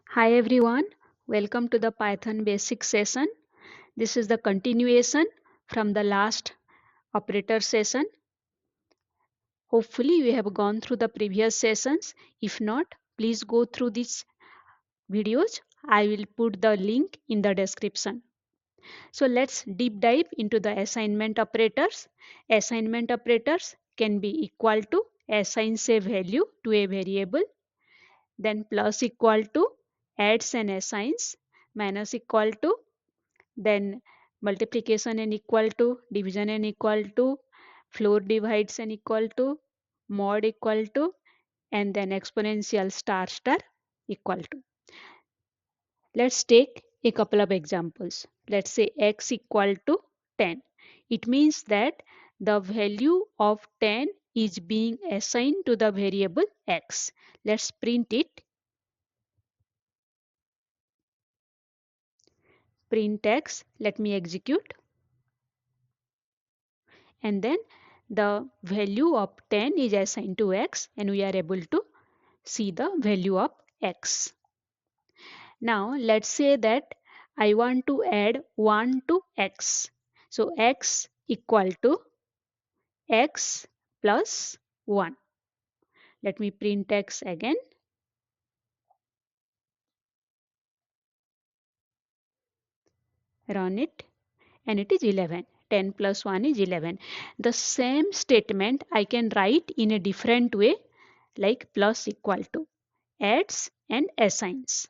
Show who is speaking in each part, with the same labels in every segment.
Speaker 1: Hi everyone, welcome to the Python basic session. This is the continuation from the last operator session. Hopefully you have gone through the previous sessions. If not, please go through these videos. I will put the link in the description. So let's deep dive into the assignment operators. Assignment operators can be equal to assigns a value to a variable, then plus equal to adds and assigns, minus equal to, then multiplication and equal to, division and equal to, floor divides and equal to, mod equal to, and then exponential star star equal to. Let's take a couple of examples. Let's say x equal to 10. It means that the value of 10 is being assigned to the variable x. Let's print it. Print x. Let me execute. And then the value of 10 is assigned to x, and we are able to see the value of x. Now let's say that I want to add 1 to x. So x equal to x plus 1. Let me print x again. Run it, and it is 11. 10 plus 1 is 11. The same statement I can write in a different way, like plus equal to, adds and assigns.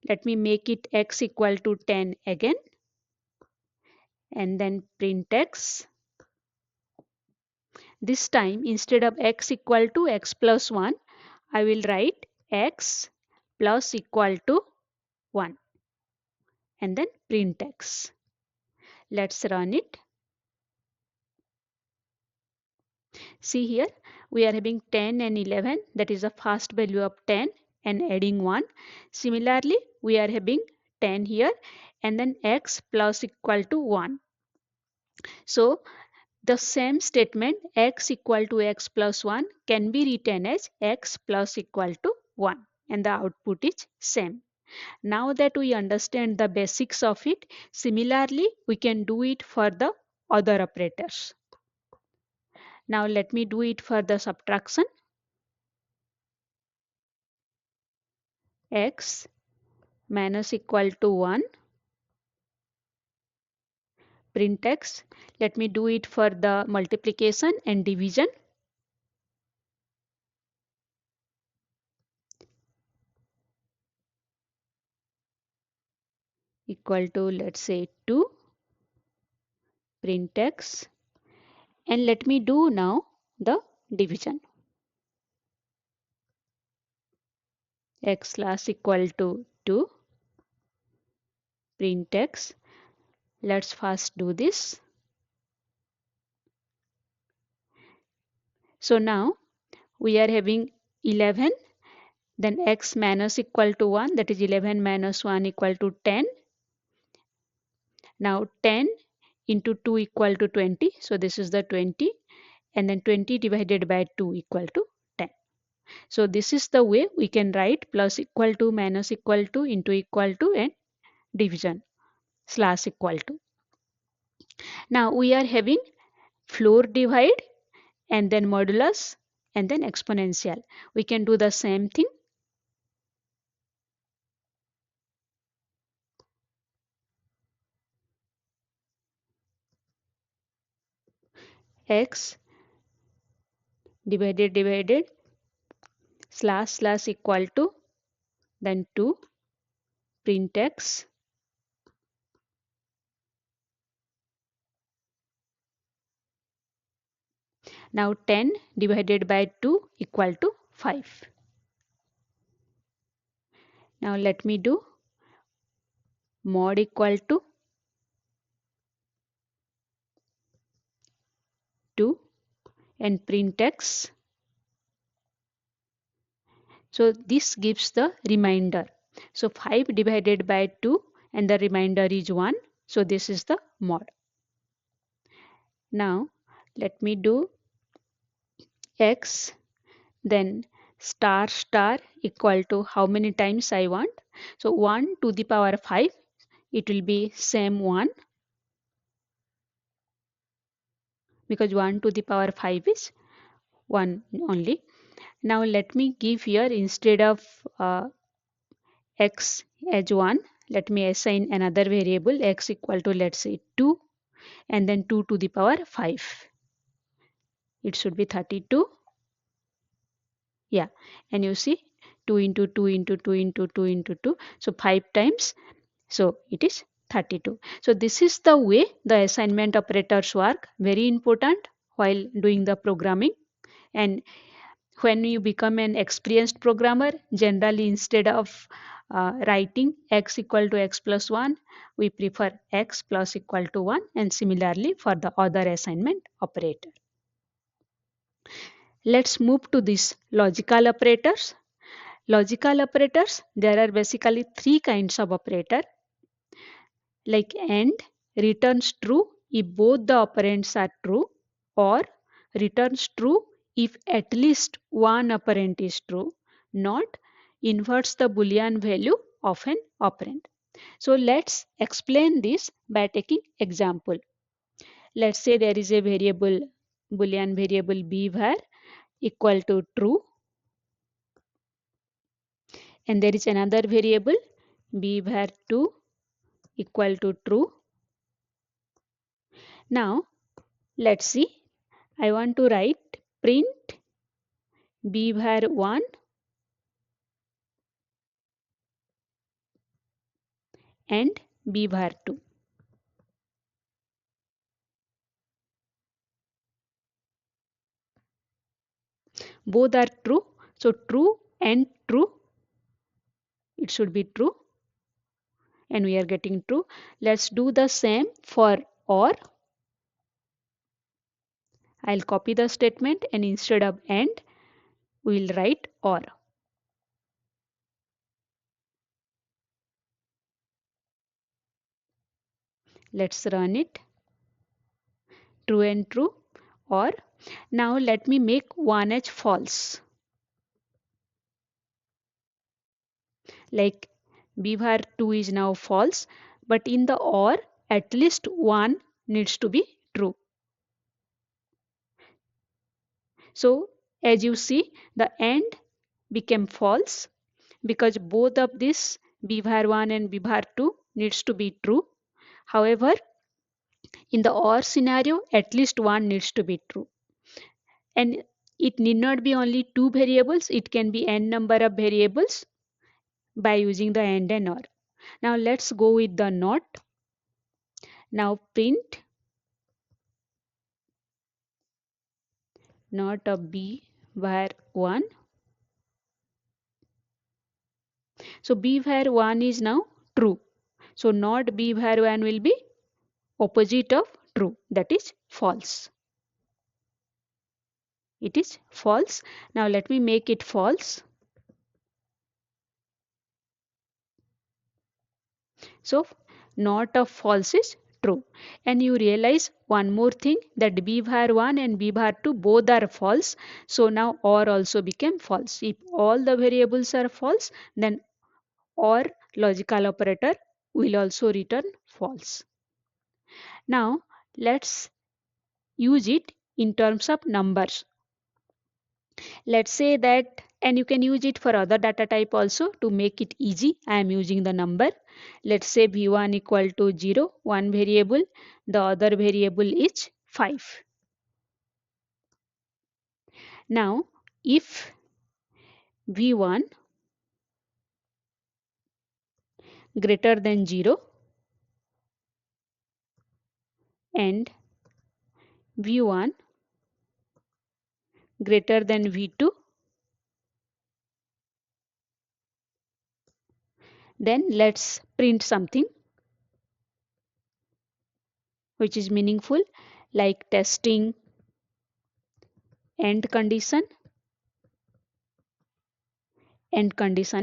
Speaker 1: Let me make it x equal to 10 again, and then print x. This time instead of x equal to x plus 1, I will write x plus equal to 1, and then print x. Let's run it. See here, we are having 10 and 11, that is the first value of 10, and adding 1. Similarly, we are having 10 here, and then x plus equal to 1. So the same statement x equal to x plus 1 can be written as x plus equal to 1, and the output is same. Now that we understand the basics of it, similarly we can do it for the other operators. Now let me do it for the subtraction. X minus equal to 1, print x. Let me do it for the multiplication and division. Equal to, let's say, 2, print x. And let me do now the division. X plus equal to 2, print x. Let's first do this. So now we are having 11, then x minus equal to 1, that is 11 minus 1 equal to 10. Now 10 into 2 equal to 20, so this is the 20, and then 20 divided by 2 equal to 10. So this is the way we can write plus equal to, minus equal to, into equal to, and division slash equal to. Now we are having floor divide, and then modulus, and then exponential. We can do the same thing. X divided slash equal to, then 2, print x. Now 10 divided by 2 equal to 5. Now let me do mod equal to 2 and print x. So this gives the remainder. So 5 divided by 2, and the remainder is 1. So this is the mod. Now let me do x, then star star equal to how many times I want. So 1 to the power 5, it will be same 1, because 1 to the power 5 is 1 only. Now let me give here, instead of x as 1, let me assign another variable x equal to, let's say, 2, and then 2 to the power 5. It should be 32. Yeah, and you see 2 into 2 into 2 into 2 into 2. So 5 times. So it is 32. So this is the way the assignment operators work. Very important while doing the programming. And when you become an experienced programmer, generally instead of writing x equal to x plus 1, we prefer x plus equal to 1, and similarly for the other assignment operator. Let's move to these logical operators. Logical operators, there are basically three kinds of operator, like AND returns true if both the operands are true, or returns true if at least one operand is true, not inverts the boolean value of an operand. So let's explain this by taking example. Let's say there is a variable, boolean variable b var equal to true, and there is another variable b var 2 equal to true. Now let's see. I want to write print b var 1 and b var 2. Both are true. So true and true. It should be true. And we are getting true. Let's do the same for OR. I'll copy the statement, and instead of AND, we'll write OR. Let's run it. True and true. OR. Now let me make 1H false. Like b var 2 is now false, but in the OR, at least one needs to be true. So as you see, the AND became false because both of this b var 1 and b var 2 needs to be true. However, in the OR scenario, at least one needs to be true. And it need not be only two variables, it can be n number of variables by using the AND and OR. Now let's go with the NOT. Now print NOT of b var 1. So b var 1 is now true. So not b var 1 will be opposite of true, that is false. It is false. Now let me make it false. So not of false is true. And you realize one more thing, that b var 1 and b var 2 both are false. So now OR also became false. If all the variables are false, then OR logical operator will also return false. Now let's use it in terms of numbers. Let's say that, and you can use it for other data type also. To make it easy, I am using the number. Let's say v1 equal to 0, one variable, the other variable is 5. Now if v1 greater than 0 and v1 greater than v2, then let's print something which is meaningful, like testing end condition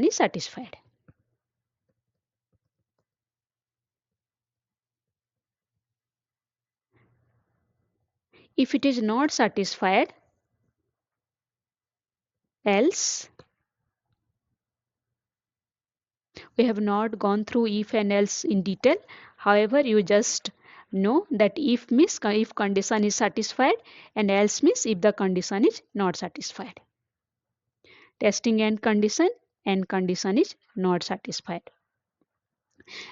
Speaker 1: is satisfied. If it is not satisfied, else We have not gone through if and else in detail. However, you just know that if means if condition is satisfied and else means if the condition is not satisfied. Testing and condition is not satisfied.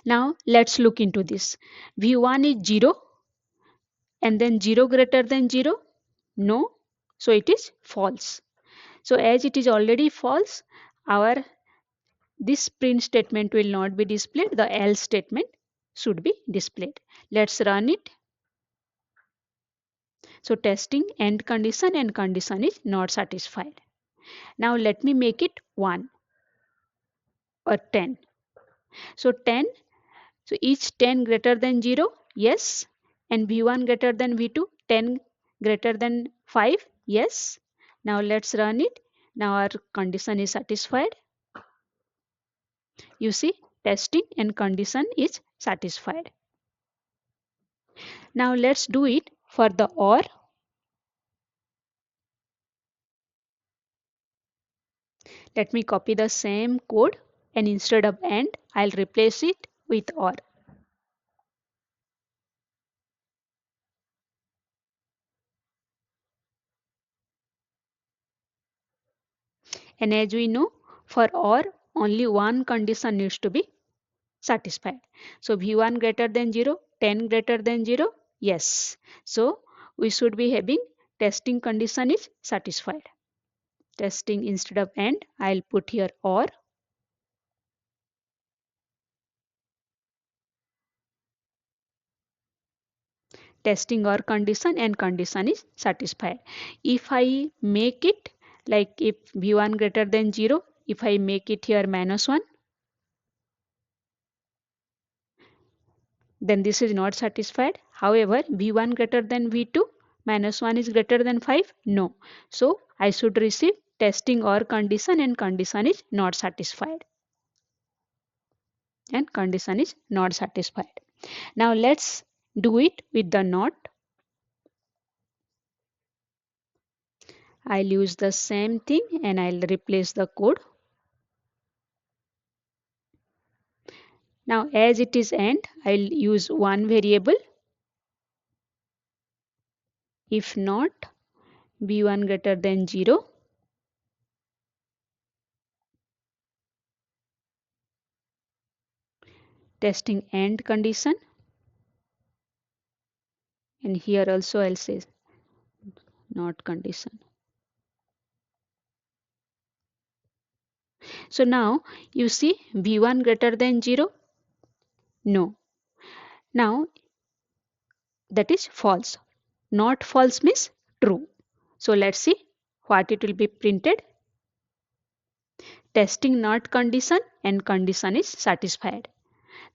Speaker 1: Now let's look into this. V1 is 0 and then 0 greater than 0. No. So it is false. So as it is already false, our this print statement will not be displayed. The else statement should be displayed. Let's run it. So testing and condition is not satisfied. Now let me make it 1 or 10. So 10, so each 10 greater than 0, yes. And V1 greater than V2, 10 greater than 5, yes. Now let's run it. Now our condition is satisfied. You see, testing and condition is satisfied. Now let's do it for the OR. Let me copy the same code and instead of AND, I'll replace it with OR. And as we know, for OR, only one condition needs to be satisfied. So V1 greater than 0, 10 greater than 0, yes. So we should be having testing condition is satisfied. Testing instead of AND, I'll put here OR. Testing or condition and condition is satisfied. If I make it like if V1 greater than 0, if I make it here -1, then this is not satisfied. However, V1 greater than V2, -1 is greater than 5, no. So I should receive testing or condition and condition is not satisfied. And condition is not satisfied. Now let's do it with the not. I'll use the same thing and I'll replace the code. Now as it is AND, I'll use one variable. If not, V1 greater than 0, testing AND condition, and here also I'll say not condition. So now you see V1 greater than 0, no. Now that is false. Not false means true. So let's see what it will be printed. Testing not condition and condition is satisfied.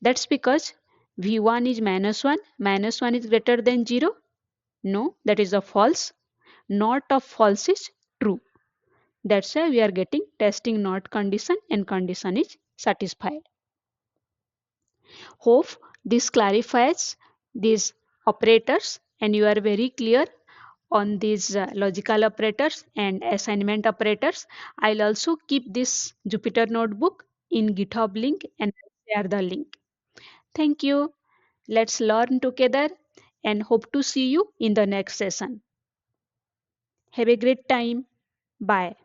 Speaker 1: That's because V1 is -1, -1 is greater than 0. No, that is a false. Not of false is true. That's why we are getting testing not condition and condition is satisfied. Hope this clarifies these operators and you are very clear on these logical operators and assignment operators. I'll also keep this Jupyter notebook in GitHub link and share the link. Thank you. Let's learn together and hope to see you in the next session. Have a great time. Bye.